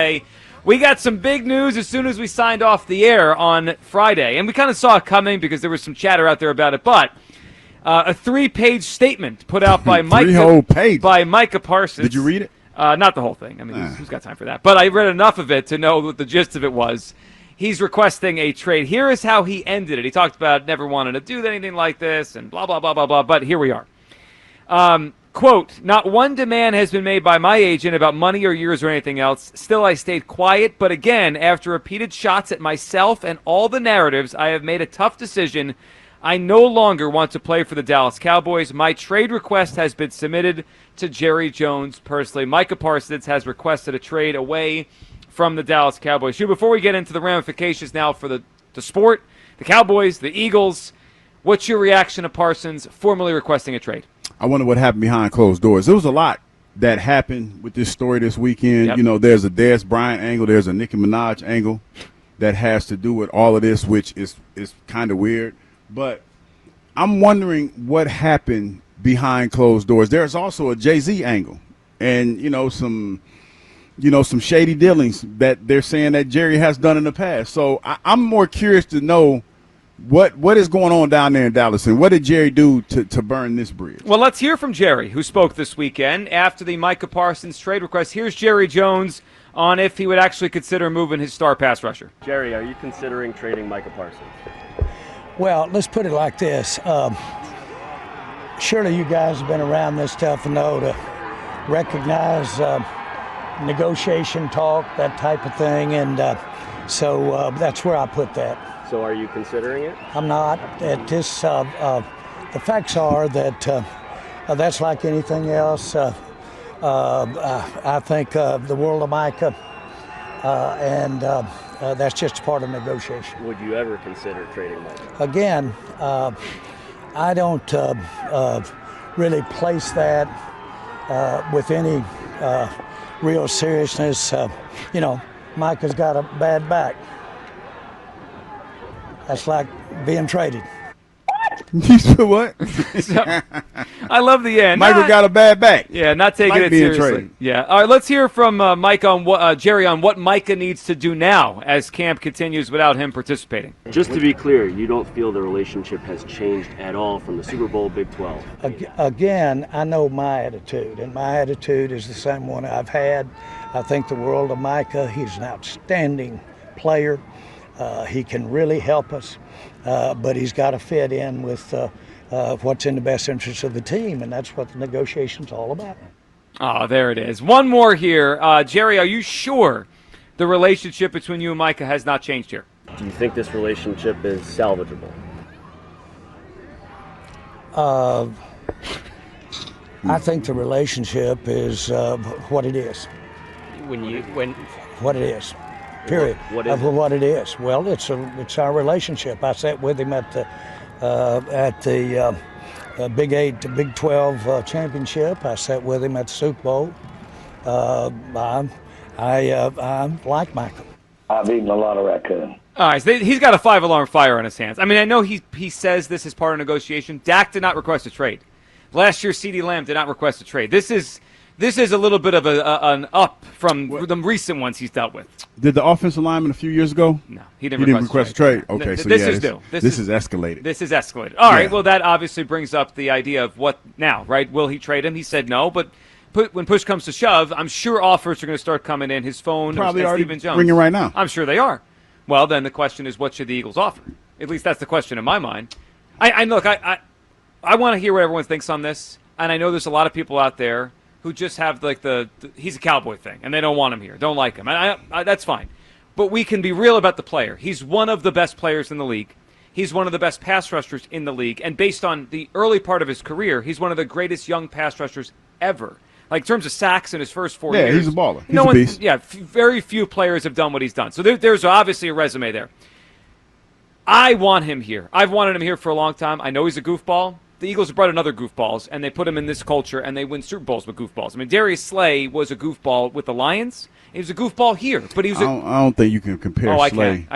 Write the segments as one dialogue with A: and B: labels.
A: We got some big news as soon as we signed off the air on Friday, and we kind of saw it coming because there was some chatter out there about it, but a 3-page statement put out by Micah Parsons.
B: Did you read it?
A: Not the whole thing. I mean, who's got time for that? But I read enough of it to know what the gist of it was. He's requesting a trade. Here is how he ended it. He talked about never wanting to do anything like this and blah, blah, blah, blah, blah, but here we are. Quote, not one demand has been made by my agent about money or years or anything else. Still, I stayed quiet. But again, after repeated shots at myself and all the narratives, I have made a tough decision. I no longer want to play for the Dallas Cowboys. My trade request has been submitted to Jerry Jones personally. Micah Parsons has requested a trade away from the Dallas Cowboys. Before we get into the ramifications now for the sport, the Cowboys, the Eagles, what's your reaction to Parsons formally requesting a trade?
B: I wonder what happened behind closed doors. There was a lot that happened with this story this weekend.
A: Yep.
B: You know, there's a Dez Bryant angle. There's a Nicki Minaj angle that has to do with all of this, which is kind of weird. But I'm wondering what happened behind closed doors. There's also a Jay-Z angle and, some shady dealings that they're saying that Jerry has done in the past. So I'm more curious to know what is going on down there in Dallas, and what did Jerry do to burn this bridge?
A: Well, let's hear from Jerry, who spoke this weekend after the Micah Parsons trade request. Here's Jerry Jones on if he would actually consider moving his star pass rusher.
C: Jerry, are you considering trading Micah Parsons?
D: Well, let's put it like this. Surely you guys have been around this stuff and know to recognize negotiation talk, that type of thing, and so that's where I put that.
C: So are you considering it?
D: I'm not. At this, the facts are that that's like anything else. I think the world of Micah, and that's just part of negotiation.
C: Would you ever consider trading Micah?
D: Again, I don't really place that with any real seriousness. Micah's got a bad back. That's like being traded.
B: What?
A: So, I love the end.
B: Michael got a bad back.
A: Yeah, not taking it seriously.
B: Traded.
A: Yeah. All right, let's hear from Mike on Jerry on what Micah needs to do now as camp continues without him participating.
C: Just to be clear, you don't feel the relationship has changed at all from the Super Bowl Big 12?
D: Again, I know my attitude, and my attitude is the same one I've had. I think the world of Micah, he's an outstanding player. He can really help us, but he's got to fit in with what's in the best interest of the team, and that's what the negotiation's all about.
A: Oh, there it is. One more here. Jerry, are you sure the relationship between you and Micah has not changed here?
C: Do you think this relationship is salvageable?
D: I think the relationship is what it is. What it is. Period.
C: What is it?
D: What it is. Well, it's our relationship. I sat with him at the Big 8 to Big 12 championship. I sat with him at the Super Bowl. I like Michael.
E: I've eaten a lot of raccoon.
A: All right, so he's got a 5-alarm fire on his hands. I mean, I know he says this is part of negotiation. Dak did not request a trade. Last year, CeeDee Lamb did not request a trade. This is a little bit of an up from the recent ones he's dealt with.
B: Did the offensive lineman a few years ago?
A: No, he didn't request a trade.
B: Okay, so
A: this is new.
B: This is escalated.
A: This is escalated. All right, well, that obviously brings up the idea of what now, right? Will he trade him? He said no, but when push comes to shove, I'm sure offers are going to start coming in. His phone
B: probably
A: is
B: already
A: Stephen Jones.
B: ringing right now.
A: I'm sure they are. Well, then the question is, what should the Eagles offer? At least that's the question in my mind. I want to hear what everyone thinks on this, and I know there's a lot of people out there who just have like the he's a Cowboy thing, and they don't want him here, don't like him. And that's fine. But we can be real about the player. He's one of the best players in the league. He's one of the best pass rushers in the league. And based on the early part of his career, he's one of the greatest young pass rushers ever. Like in terms of sacks in his first 4 years.
B: Yeah, he's a baller. He's a beast.
A: Yeah, very few players have done what he's done. So there's obviously a resume there. I want him here. I've wanted him here for a long time. I know he's a goofball. the Eagles have brought in other goofballs, and they put them in this culture, and they win Super Bowls with goofballs. I mean, Darius Slay was a goofball with the Lions. He was a goofball here, but he was.
B: I don't think you can compare Slay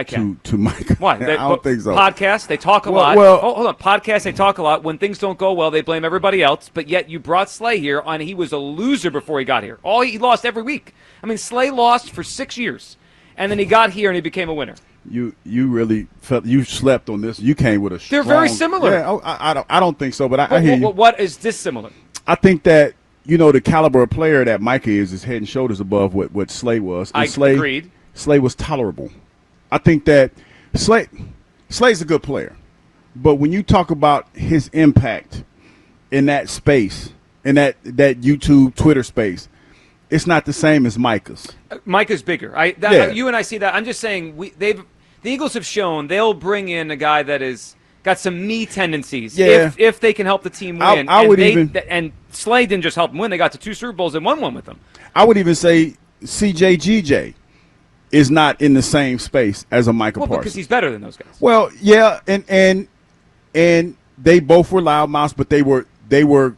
B: to Micah.
A: Why?
B: I don't think so.
A: Podcasts, they talk a lot.
B: Well,
A: hold on. Podcasts, they talk a lot. When things don't go well, they blame everybody else. But yet, you brought Slay here, and he was a loser before he got here. He lost every week. I mean, Slay lost for 6 years, and then he got here and he became a winner.
B: You really felt you slept on this. You came with a strong.
A: They're very similar.
B: Yeah, I don't think so, but I hear you.
A: What is dissimilar?
B: I think that the caliber of player that Micah is head and shoulders above what Slay was. And
A: Agreed.
B: Slay was tolerable. I think that Slay's a good player, but when you talk about his impact in that space, in that YouTube, Twitter space, it's not the same as Micah's.
A: Micah's bigger. You and I see that. I'm just saying the Eagles have shown they'll bring in a guy that is got some me tendencies if they can help the team win. And Slay didn't just help them win. They got to 2 Super Bowls and won one with them.
B: I would even say CJGJ is not in the same space as a Micah Parsons.
A: Because he's better than those guys.
B: Well, yeah, and they both were loudmouths, but they were,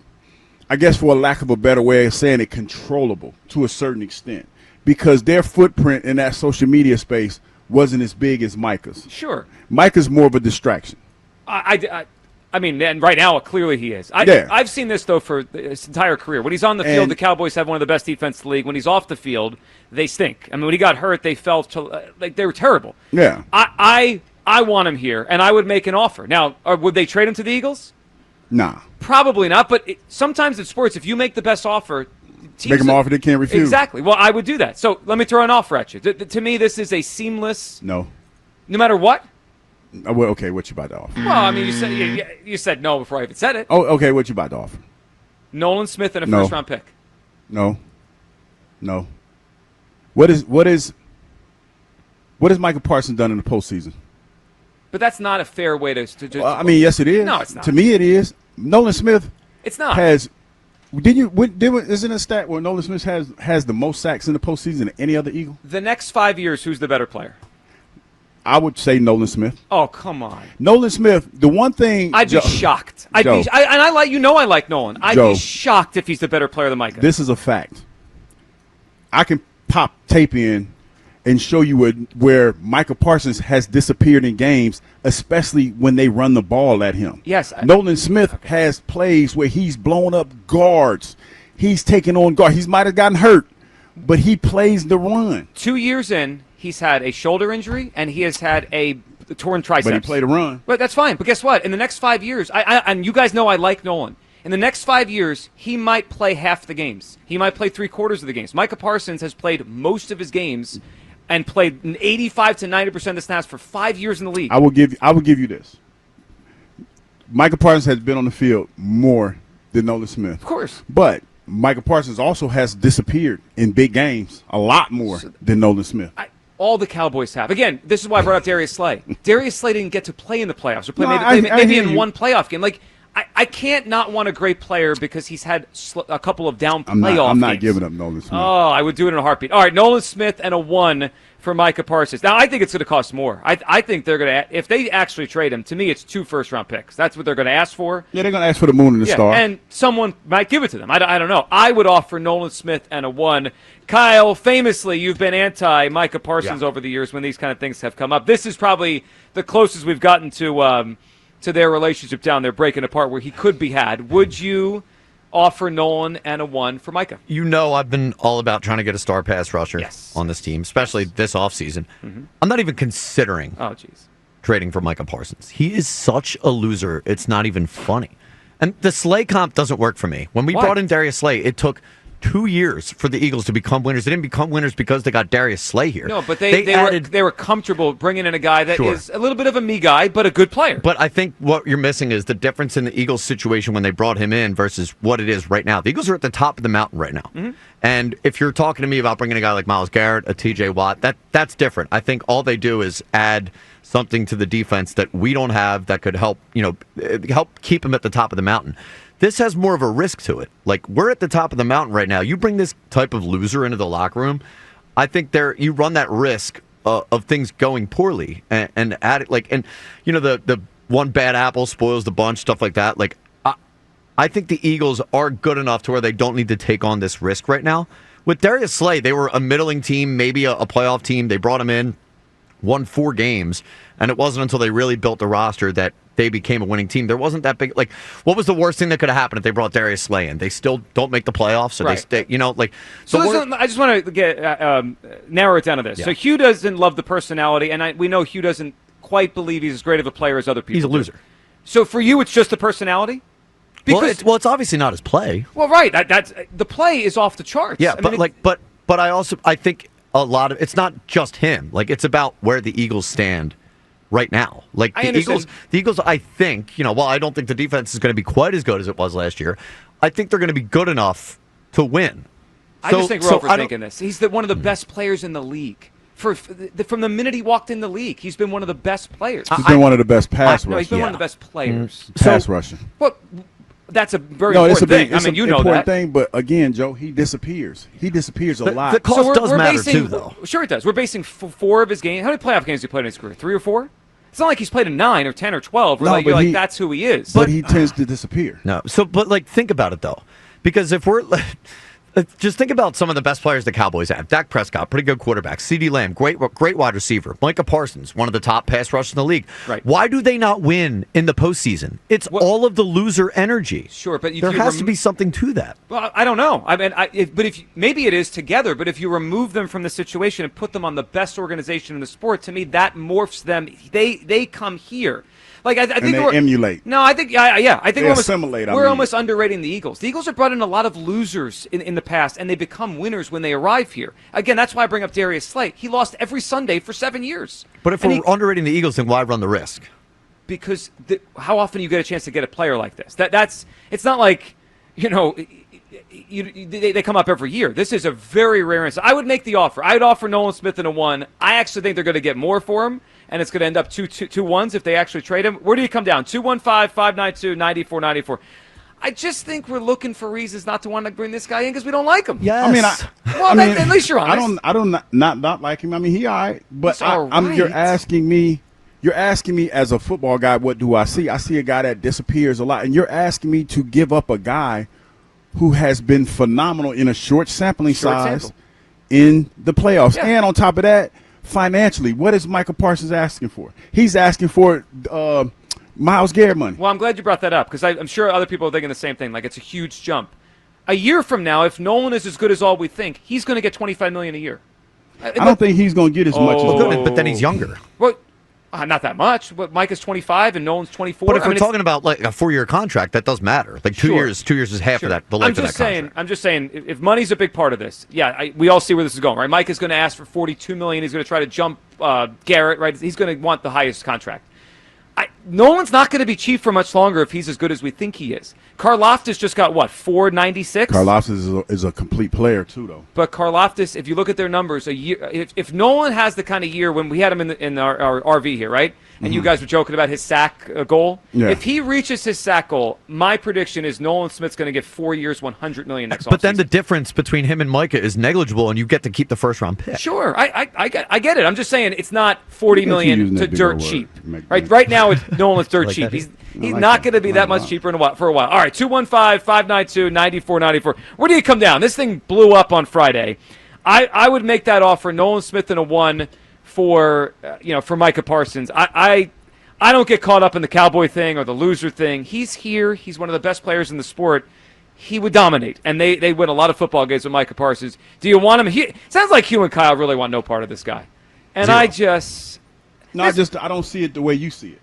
B: I guess for a lack of a better way of saying it, controllable to a certain extent because their footprint in that social media space wasn't as big as Micah's.
A: Sure.
B: Micah's more of a distraction.
A: I mean, and right now, clearly he is. I've seen this, though, for his entire career. When he's on the field, the Cowboys have one of the best defense in the league. When he's off the field, they stink. I mean, when he got hurt, they felt like they were terrible.
B: Yeah.
A: I want him here, and I would make an offer. Now, would they trade him to the Eagles?
B: Nah.
A: Probably not, but sometimes in sports, if you make the best offer, teams
B: make them offer they can't refuse.
A: Exactly. Well, I would do that. So let me throw an offer at you. To me, this is a seamless.
B: No.
A: No matter what.
B: Well, okay, what you about to offer?
A: Well, I mean, you said no before I even said it.
B: Oh, okay, what you about to offer?
A: Nolan Smith and a first-round pick.
B: No. What is Micah Parsons done in the postseason?
A: But that's not a fair way to
B: I mean, yes, it is.
A: No, it's not.
B: To me, it is. Nolan Smith.
A: It's not.
B: Isn't a stat where Nolan Smith has the most sacks in the postseason than any other Eagle?
A: The next 5 years, who's the better player?
B: I would say Nolan Smith.
A: Oh, come on.
B: Nolan Smith, the one thing
A: I'd be shocked. I like Nolan. I'd be shocked if he's the better player than Micah.
B: This is a fact. I can pop tape in and show you where Micah Parsons has disappeared in games, especially when they run the ball at him.
A: Yes.
B: Nolan Smith has plays where he's blown up guards. He's taken on guards. He might have gotten hurt, but he plays the run.
A: 2 years in, he's had a shoulder injury, and he has had a torn triceps.
B: But he played a run.
A: But that's fine. But guess what? In the next 5 years, and you guys know I like Nolan. In the next 5 years, he might play half the games. He might play 3/4 of the games. Micah Parsons has played most of his games and played 85 to 90% of the snaps for 5 years in the league.
B: I will give you this. Micah Parsons has been on the field more than Nolan Smith.
A: Of course.
B: But Micah Parsons also has disappeared in big games a lot more than Nolan Smith.
A: All the Cowboys have. Again, this is why I brought up Darius Slay. Darius Slay didn't get to play in the playoffs. Or play maybe in one playoff game. Like, I can't not want a great player because he's had a couple of down playoff games.
B: I'm not giving up Nolan Smith.
A: Oh, I would do it in a heartbeat. All right, Nolan Smith and a 1 for Micah Parsons. Now, I think it's going to cost more. I think they're going to, if they actually trade him, to me, it's 2 first-round picks. That's what they're going to ask for.
B: Yeah, they're going to ask for the moon and the star.
A: And someone might give it to them. I don't know. I would offer Nolan Smith and a 1. Kyle, famously, you've been anti-Micah Parsons over the years when these kind of things have come up. This is probably the closest we've gotten to their relationship down there breaking apart where he could be had. Would you offer Nolan and a 1 for Micah?
F: You know I've been all about trying to get a star pass rusher on this team, especially this offseason. Mm-hmm. I'm not even considering trading for Micah Parsons. He is such a loser, it's not even funny. And the Slay comp doesn't work for me. When we brought in Darius Slay, it took 2 years for the Eagles to become winners. They didn't become winners because they got Darius Slay here.
A: No, but they were comfortable bringing in a guy that is a little bit of a me guy, but a good player.
F: But I think what you're missing is the difference in the Eagles situation when they brought him in versus what it is right now. The Eagles are at the top of the mountain right now. Mm-hmm. And if you're talking to me about bringing a guy like Myles Garrett, a TJ Watt, that's different. I think all they do is add something to the defense that we don't have that could help keep them at the top of the mountain. This has more of a risk to it. Like, we're at the top of the mountain right now. You bring this type of loser into the locker room, I think you run that risk of things going poorly and add it. Like, and the one bad apple spoils the bunch, stuff like that. Like, I think the Eagles are good enough to where they don't need to take on this risk right now. With Darius Slay, they were a middling team, maybe a playoff team. They brought him in, won 4 games, and it wasn't until they really built the roster that they became a winning team. There wasn't that big. Like, what was the worst thing that could have happened if they brought Darius Slay in? They still don't make the playoffs, so
A: right.
F: they stay. You know, like.
A: So I just want to get narrow it down to this. Yeah. So Hugh doesn't love the personality, and we know Hugh doesn't quite believe he's as great of a player as other people.
F: He's a loser.
A: So for you, it's just the personality.
F: Because, it's obviously not his play.
A: Well, right. That's the play is off the charts.
F: Yeah, but I think a lot of it's not just him. Like, it's about where the Eagles stand right now. Like the Eagles, I think, while I don't think the defense is going to be quite as good as it was last year, I think they're going to be good enough to win.
A: I just think we're overthinking this. He's one of the best players in the league. From the minute he walked in the league, he's been one of the best players.
B: He's been one of the best pass rushers.
A: No, he's been one of the best players.
B: Pass rushing.
A: Well, that's a very important thing.
B: It's an important thing, but again, Joe, he disappears. He disappears a lot.
F: The cost does matter too, though.
A: Sure, it does. We're basing 4 of his games. How many playoff games has he played in his career? 3 or 4? It's not like he's played in 9 or 10 or 12. Where that's who he is.
B: But he tends to disappear.
F: No. But think about it though, because if we're just think about some of the best players the Cowboys have. Dak Prescott, pretty good quarterback. CeeDee Lamb, great wide receiver. Micah Parsons, one of the top pass rushers in the league.
A: Right.
F: Why do they not win in the postseason? It's all of the loser energy.
A: Sure, but
F: there has to be something to that.
A: Well, I don't know. I mean, maybe it is together. But if you remove them from the situation and put them on the best organization in the sport, to me that morphs them. They come here. Like I think
B: they emulate.
A: No, I think
B: they assimilate.
A: We're almost underrating the Eagles. The Eagles have brought in a lot of losers in the past, and they become winners when they arrive here. Again, that's why I bring up Darius Slay. He lost every Sunday for 7 years.
F: But if we're underrating the Eagles, then why run the risk?
A: Because how often you get a chance to get a player like this? It's not like they come up every year. This is a very rare instance. I would make the offer. I'd offer Nolan Smith in a 1. I actually think they're going to get more for him. And it's going to end up 2 ones if they actually trade him. Where do you come down? 215-592-9494. I just think we're looking for reasons not to want to bring this guy in because we don't like him.
F: Yes.
A: At least you're honest.
B: I don't not like him. I mean, he all right. But
A: right.
B: You're asking me as a football guy, what do I see? I see a guy that disappears a lot. And you're asking me to give up a guy who has been phenomenal in a short sampling size in the playoffs. Yeah. And on top of that, financially, what is Micah Parsons asking for? He's asking for Myles Garrett money.
A: Well, I'm glad you brought that up because I'm sure other people are thinking the same thing. Like, it's a huge jump. A year from now, if Nolan is as good as all we think, he's going to get $25 million a year.
B: I don't think he's going to get as much as
F: but then he's younger.
A: Well, not that much. But Micah's 25 and Nolan's 24.
F: But if we're talking about like a 4-year contract, that does matter. Like 2 years, 2 years is half of that. The life of that contract.
A: I'm just saying, if money's a big part of this, we all see where this is going, right? Micah's going to ask for $42 million. He's going to try to jump Garrett, right? He's going to want the highest contract. Nolan's not going to be cheap for much longer if he's as good as we think he is. Karlaftis just got, what, $496?
B: Karlaftis is a complete player, too, though.
A: But Karlaftis, if you look at their numbers, a year, if Nolan has the kind of year when we had him in our RV here, right? And you guys were joking about his sack goal. Yeah. If he reaches his sack goal, my prediction is Nolan Smith's going to get 4 years, $100 million next offseason.
F: But then the difference between him and Micah is negligible, and you get to keep the first-round pick.
A: Sure, I get it. I'm just saying it's not $40 million to dirt cheap. Right now, Nolan's dirt cheap. He's not going to be that much cheaper for a while. All right, 215-592-9494. Where do you come down? This thing blew up on Friday. I would make that offer, Nolan Smith in a 1 for Micah Parsons. I don't get caught up in the Cowboy thing or the loser thing. He's here. He's one of the best players in the sport. He would dominate, and they win a lot of football games with Micah Parsons. Do you want him? Sounds like Hugh and Kyle really want no part of this guy. And
B: Zero.
A: I
B: don't see it the way you see it.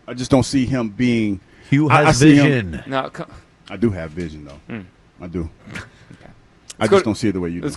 B: I just don't see him being.
F: Hugh has vision.
B: I do have vision, though. I do. I just don't see it the way you do.